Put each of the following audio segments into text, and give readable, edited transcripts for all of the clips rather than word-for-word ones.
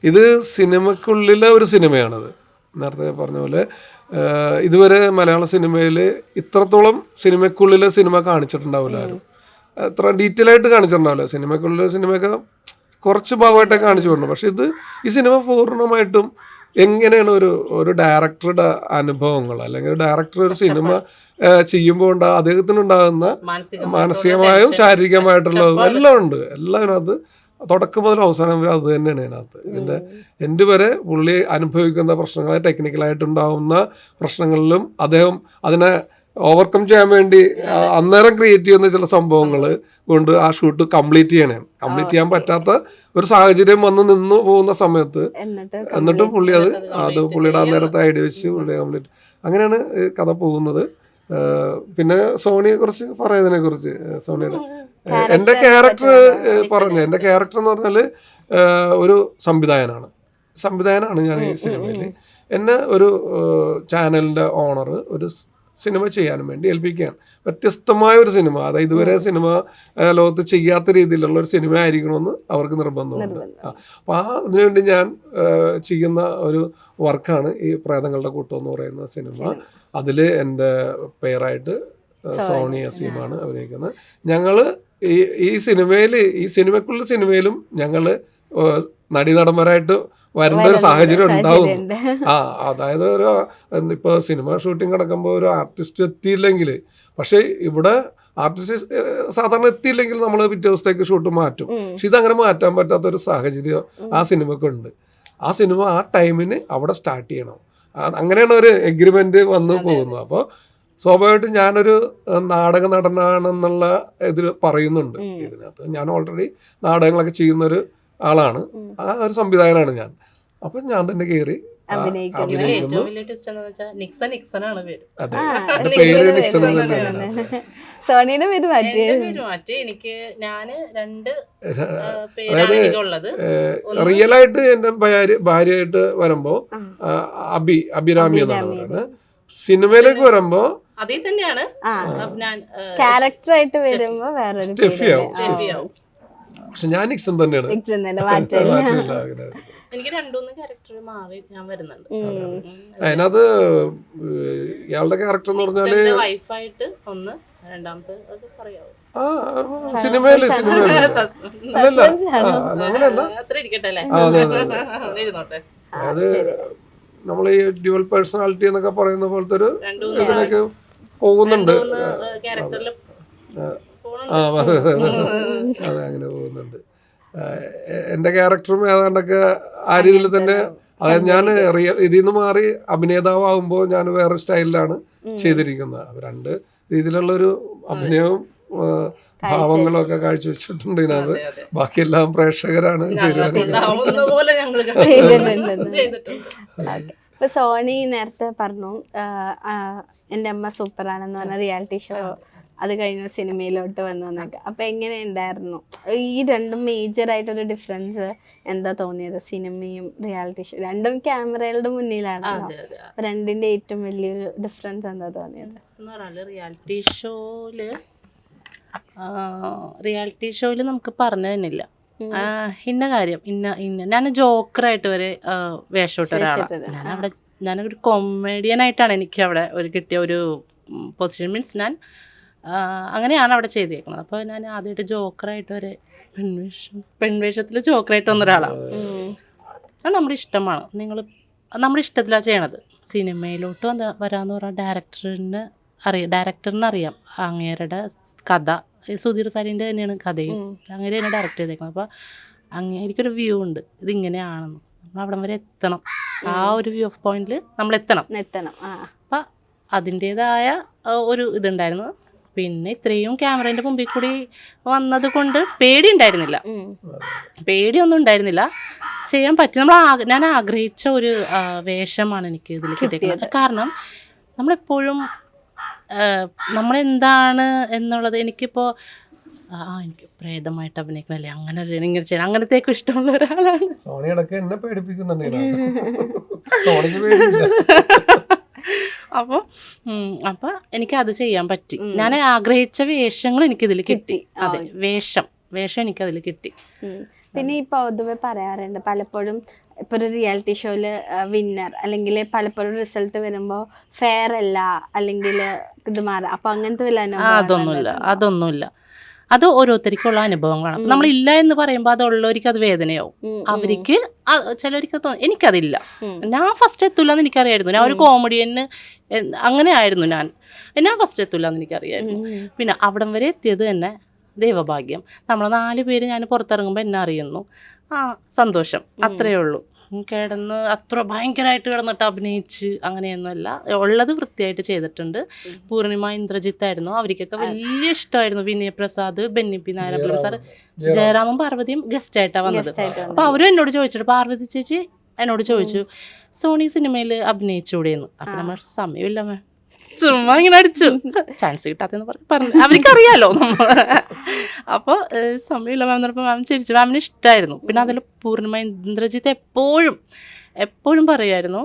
ഇത് സിനിമക്കുള്ളിലെ ഒരു സിനിമയാണത്. നേരത്തെ പറഞ്ഞ പോലെ ഇതുവരെ മലയാള സിനിമയിൽ ഇത്രത്തോളം സിനിമക്കുള്ളിലെ സിനിമ കാണിച്ചിട്ടുണ്ടാവില്ല ആരും. അത്ര ഡീറ്റെയിൽ ആയിട്ട് കാണിച്ചിട്ടുണ്ടാവില്ല. സിനിമക്കുള്ളിലെ സിനിമയൊക്കെ കുറച്ച് ഭാഗമായിട്ടൊക്കെ കാണിച്ചു വിടണം. പക്ഷെ ഈ സിനിമ പൂർണ്ണമായിട്ടും എങ്ങനെയാണ് ഒരു ഡയറക്ടറുടെ അനുഭവങ്ങൾ, അല്ലെങ്കിൽ ഡയറക്ടർ ഒരു സിനിമ ചെയ്യുമ്പോൾ അദ്ദേഹത്തിനുണ്ടാകുന്ന മാനസികമായും ശാരീരികമായിട്ടുള്ളതും എല്ലാം ഉണ്ട്. എല്ലാം ഇതിനകത്ത് തുടക്കം മുതൽ അവസാനം വരെ അത് തന്നെയാണ് ഇതിനകത്ത്. ഇതിൻ്റെ എൻ്റെ വരെ പുള്ളി അനുഭവിക്കുന്ന പ്രശ്നങ്ങളെ ടെക്നിക്കലായിട്ടുണ്ടാകുന്ന പ്രശ്നങ്ങളിലും അദ്ദേഹം അതിനെ ഓവർകം ചെയ്യാൻ വേണ്ടി അന്നേരം ക്രിയേറ്റ് ചെയ്യുന്ന ചില സംഭവങ്ങൾ കൊണ്ട് ആ ഷൂട്ട് കംപ്ലീറ്റ് ചെയ്യാൻ പറ്റാത്ത ഒരു സാഹചര്യം വന്ന് നിന്ന് പോകുന്ന സമയത്ത് എന്നിട്ടും പുള്ളി അത് പുള്ളിയുടെ അന്നേരത്തെ ഐഡിയ വെച്ച് പുള്ളി കംപ്ലീറ്റ്, അങ്ങനെയാണ് കഥ പോകുന്നത്. പിന്നെ സോണിയെ കുറിച്ച് പറയുന്നതിനെ കുറിച്ച്, സോണിയുടെ എൻ്റെ ക്യാരക്ടർ എൻ്റെ ക്യാരക്ടർ എന്ന് പറഞ്ഞാൽ ഒരു സംവിധായകനാണ് ഞാൻ ഈ സിനിമയിൽ. എന്നെ ഒരു ചാനലിൻ്റെ ഓണർ ഒരു സിനിമ ചെയ്യാനും വേണ്ടി ഏൽപ്പിക്കുകയാണ്. വ്യത്യസ്തമായ ഒരു സിനിമ, അതായത് ഇതുവരെ സിനിമ ലോകത്ത് ചെയ്യാത്ത രീതിയിലുള്ള ഒരു സിനിമ ആയിരിക്കണമെന്ന് അവർക്ക് നിർബന്ധമുണ്ട്. അപ്പോൾ അതിനുവേണ്ടി ഞാൻ ചെയ്യുന്ന ഒരു വർക്കാണ് ഈ പ്രേതങ്ങളുടെ കൂട്ടം എന്ന് പറയുന്ന സിനിമ. അതിൽ എൻ്റെ പേരായിട്ട് സോണി അസീമാണ് അഭിനയിക്കുന്നത്. ഞങ്ങൾ ഈ സിനിമയ്ക്കുള്ള സിനിമയിലും ഞങ്ങൾ നടീനടന്മാരായിട്ട് വരുന്ന ഒരു സാഹചര്യം ഉണ്ടാവും. അതായത് ഇപ്പോൾ സിനിമ ഷൂട്ടിംഗ് നടക്കുമ്പോൾ ഒരു ആർട്ടിസ്റ്റ് എത്തിയില്ലെങ്കിൽ, പക്ഷേ ഇവിടെ ആർട്ടിസ്റ്റ് സാധാരണ എത്തിയില്ലെങ്കിൽ നമ്മൾ പിറ്റേ ദിവസത്തേക്ക് ഷൂട്ട് മാറ്റും. പക്ഷെ ഇതങ്ങനെ മാറ്റാൻ പറ്റാത്തൊരു സാഹചര്യം ആ സിനിമക്കുണ്ട്. ആ സിനിമ ആ ടൈമിന് അവിടെ സ്റ്റാർട്ട് ചെയ്യണം. അങ്ങനെയാണ് ഒരു എഗ്രിമെന്റ് വന്ന് പോകുന്നത്. അപ്പോൾ സ്വാഭാവികമായിട്ടും ഞാനൊരു നാടക നടനാണെന്നുള്ള ഇതിൽ പറയുന്നുണ്ട് ഇതിനകത്ത്. ഞാൻ ഓൾറെഡി നാടകങ്ങളൊക്കെ ചെയ്യുന്നൊരു ആളാണ്, ആ ഒരു സംവിധായകനാണ് ഞാൻ. അപ്പൊ ഞാൻ തന്നെ കയറി അഭിനയിക്കുന്നു. അതെ, എന്റെ പേര് നിക്സൺ തന്നെയാണ്. അതായത് റിയലായിട്ട് എന്റെ ഭാര്യയായിട്ട് വരുമ്പോ അഭിരാമി എന്നാണ് പറയുന്നത്. സിനിമയിലേക്ക് വരുമ്പോ അതേ തന്നെയാണ്, ക്യാരക്ടറായിട്ട് വരുമ്പോ സ്റ്റെഫിയാവും. പക്ഷെ ഞാൻ നിക്സൺ തന്നെയാണ്. എനിക്ക് രണ്ടൂന്ന് ക്യാരക്ടർ മാറി ഞാൻ വരുന്നുണ്ട്. അതിനകത്ത് ഇയാളുടെ ക്യാരക്ടർ എന്ന് പറഞ്ഞാല് വൈഫായിട്ട് ഒന്ന്, രണ്ടാമത്തെ അത് പറയാവോ? സിനിമയില് അല്ലല്ല അങ്ങനെയല്ല, അത്ര ഇരിക്കട്ടെ അല്ലേ, ഇരുന്നോട്ടെ. അത് നമ്മൾ ഈ ഡ്യുവൽ പേഴ്സണാലിറ്റി എന്നൊക്കെ പറയുന്ന പോലത്തെ ഒരു ഇതിലേക്ക് പോകുന്നുണ്ട്. അതെ, അങ്ങനെ പോകുന്നുണ്ട്. എൻ്റെ ക്യാരക്ടറും ഏതാണ്ടൊക്കെ ആ രീതിയിൽ തന്നെ. അതായത് ഞാൻ ഇതിൽ നിന്ന് മാറി അഭിനേതാവാകുമ്പോൾ ഞാൻ വേറെ സ്റ്റൈലിലാണ് ചെയ്തിരിക്കുന്നത്. രണ്ട് രീതിയിലുള്ളൊരു അഭിനയവും ഭാവങ്ങളും ഒക്കെ കാഴ്ചവെച്ചിട്ടുണ്ട് ഇതിനകത്ത്. ബാക്കിയെല്ലാം പ്രേക്ഷകരാണ് ഇപ്പൊ സോണി നേരത്തെ പറഞ്ഞു എൻ്റെ അമ്മ സൂപ്പറാണെന്ന് പറഞ്ഞ റിയാലിറ്റി ഷോ, അത് കഴിഞ്ഞ സിനിമയിലോട്ട് വന്നു എന്നൊക്കെ. അപ്പൊ എങ്ങനെ ഉണ്ടായിരുന്നു ഈ രണ്ടും മേജർ ആയിട്ടൊരു ഡിഫറൻസ് എന്താ തോന്നിയത്? സിനിമയും റിയാലിറ്റി ഷോ രണ്ടും ക്യാമറകളുടെ മുന്നിലാണല്ലോ. രണ്ടിന്റെ ഏറ്റവും വലിയൊരു ഡിഫറൻസ് എന്താ തോന്നിയത്? റിയാലിറ്റി ഷോയില് നമുക്ക് പറഞ്ഞു തന്നില്ല ഇന്ന കാര്യം, ഞാൻ ജോക്കറായിട്ട് വരെ വേഷമിട്ട ഒരാളാണ്. ഞാനൊരു കൊമേഡിയനായിട്ടാണ് എനിക്ക് അവിടെ കിട്ടിയ ഒരു പൊസിഷൻ. മീൻസ് ഞാൻ അങ്ങനെയാണ് അവിടെ ചെയ്തേക്കുന്നത്. അപ്പോൾ ഞാൻ ആദ്യമായിട്ട് ജോക്കറായിട്ട് വരെ പെൺവേഷത്തിൽ ജോക്കറായിട്ട് വന്നൊരാളാണ്. അത് നമ്മുടെ ഇഷ്ടമാണ്, നമ്മുടെ ഇഷ്ടത്തിലാണ് ചെയ്യണത്. സിനിമയിലോട്ട് വരാമെന്ന് പറഞ്ഞാൽ ഡയറക്ടറിന് അറിയാം അങ്ങേരുടെ കഥ. സുധീർ സാരിൻ്റെ തന്നെയാണ് കഥയും, അങ്ങനെ തന്നെ ഡയറക്റ്റ് ചെയ്തേക്കുന്നത്. അപ്പോൾ അങ്ങേരിക്കൊരു വ്യൂ ഉണ്ട്, ഇതിങ്ങനെയാണെന്ന്. നമ്മൾ അവിടം വരെ എത്തണം, ആ ഒരു വ്യൂ ഓഫ് പോയിന്റിൽ നമ്മൾ എത്തണം. അപ്പം അതിൻ്റേതായ ഒരു ഇതുണ്ടായിരുന്നു. പിന്നെ ഇത്രയും ക്യാമറേൻ്റെ മുമ്പിൽ കൂടി വന്നത് കൊണ്ട് പേടിയൊന്നും ഉണ്ടായിരുന്നില്ല. ചെയ്യാൻ പറ്റി. ഞാൻ ആഗ്രഹിച്ച ഒരു വേഷമാണ് എനിക്ക് ഇതിൽ കിട്ടിയിരിക്കുന്നത്. കാരണം നമ്മളെപ്പോഴും നമ്മളെന്താണ് എന്നുള്ളത് എനിക്കിപ്പോൾ എനിക്ക് പ്രേതമായിട്ട് അഭിനയിക്കുമല്ലേ, അങ്ങനെ ഇങ്ങനെ ചെയ്യണം, അങ്ങനത്തേക്ക് ഇഷ്ടമുള്ള ഒരാളാണ്. അപ്പോൾ എനിക്കത് ചെയ്യാൻ പറ്റി. ഞാൻ ആഗ്രഹിച്ച വേഷങ്ങൾ എനിക്കിതിൽ കിട്ടി. അതെ, വേഷം എനിക്കതിൽ കിട്ടി. പിന്നെ ഈ പൊതുവെ പറയാറുണ്ട് പലപ്പോഴും ഇപ്പൊ ഒരു റിയാലിറ്റി ഷോയില് വിന്നർ അല്ലെങ്കിൽ പലപ്പോഴും റിസൾട്ട് വരുമ്പോ ഫെയർ അല്ല അല്ലെങ്കിൽ ഇത് മാറാം, അപ്പൊ അങ്ങനത്തെ വല്ല അതൊന്നുമില്ല. അത് ഓരോരുത്തർക്കുള്ള അനുഭവങ്ങളാണ്. അപ്പൊ നമ്മളില്ല എന്ന് പറയുമ്പോൾ അതുള്ളവർക്ക് അത് വേദനയാവും. അവർക്ക് ചിലവർക്ക് എനിക്കതില്ല, ഞാൻ ഫസ്റ്റ് എത്തൂല എന്ന് എനിക്കറിയായിരുന്നു. ഞാൻ ഒരു കോമഡിയന് അങ്ങനെ ആയിരുന്നു. ഞാൻ ഫസ്റ്റ് എത്തൂല എന്ന് എനിക്കറിയായിരുന്നു. പിന്നെ അവിടം വരെ എത്തിയത് തന്നെ ദൈവഭാഗ്യം. നമ്മൾ 4 പേര് ഞാൻ പുറത്തിറങ്ങുമ്പോൾ എന്നെ അറിയുന്നു, സന്തോഷം, അത്രയേ ഉള്ളൂ. കിടന്ന് അത്ര ഭയങ്കരമായിട്ട് കിടന്നിട്ട് അഭിനയിച്ച് അങ്ങനെയൊന്നുമല്ല, ഉള്ളത് വൃത്തിയായിട്ട് ചെയ്തിട്ടുണ്ട്. പൂർണിമ, ഇന്ദ്രജിത്ത് ആയിരുന്നു, അവർക്കൊക്കെ വലിയ ഇഷ്ടമായിരുന്നു. വിനയ് പ്രസാദ്, ബെന്നി പി നായർ സാർ, ജയറാമും പാർവതിയും ഗസ്റ്റായിട്ടാണ് വന്നത്. അപ്പോൾ അവരും എന്നോട് ചോദിച്ചിട്ട്, പാർവതി ചേച്ചി എന്നോട് ചോദിച്ചു, സോണി സിനിമയിൽ അഭിനയിച്ചൂടെയെന്ന്. അപ്പം നമ്മൾ സമയമില്ല മാം, ചുമ്മാ ഇങ്ങനെ അടിച്ചു, ചാൻസ് കിട്ടാത്തെന്ന് പറഞ്ഞു. അവർക്കറിയാലോ നമ്മൾ. അപ്പോൾ സമയമില്ല മാം എന്ന് പറഞ്ഞപ്പോൾ മാം ചിരിച്ചു. മാമിന് ഇഷ്ടമായിരുന്നു. പിന്നെ അതിൽ പൂർണിമ, ഇന്ദ്രജിത്ത് എപ്പോഴും പറയുമായിരുന്നു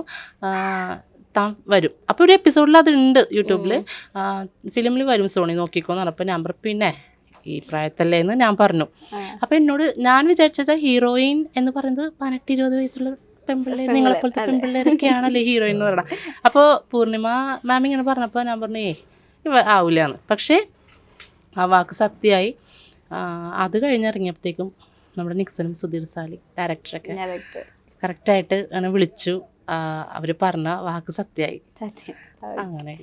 താൻ വരും. അപ്പോൾ ഒരു എപ്പിസോഡിൽ അതുണ്ട് യൂട്യൂബിൽ, ഫിലിമിൽ വരും സോണി നോക്കിക്കോന്ന് പറഞ്ഞപ്പോൾ ഞാൻ പറഞ്ഞു പിന്നെ ഈ പ്രായത്തല്ലേ എന്ന് ഞാൻ പറഞ്ഞു. അപ്പോൾ എന്നോട് ഞാൻ വിചാരിച്ചത് ഹീറോയിൻ എന്ന് പറയുന്നത് 18-20 വയസ്സുള്ള പെൺപിള്ളേർ, നിങ്ങളെപ്പോലത്തെ പെൺപിള്ളേരൊക്കെയാണല്ലേ ഹീറോയിൻ എന്ന് പറയണം. അപ്പോൾ പൂർണിമ മാം ഇങ്ങനെ പറഞ്ഞപ്പോൾ ഞാൻ പറഞ്ഞു ഇവ ആവില്ലാന്ന്. പക്ഷേ ആ വാക്ക് സത്യമായി. അത് കഴിഞ്ഞിറങ്ങിയപ്പോഴത്തേക്കും നമ്മുടെ നിക്സനും സുധീർ സാലി ഡയറക്ടറൊക്കെ കറക്റ്റായിട്ട് അങ്ങനെ വിളിച്ചു. അവർ പറഞ്ഞ വാക്ക് സത്യമായി. അങ്ങനെ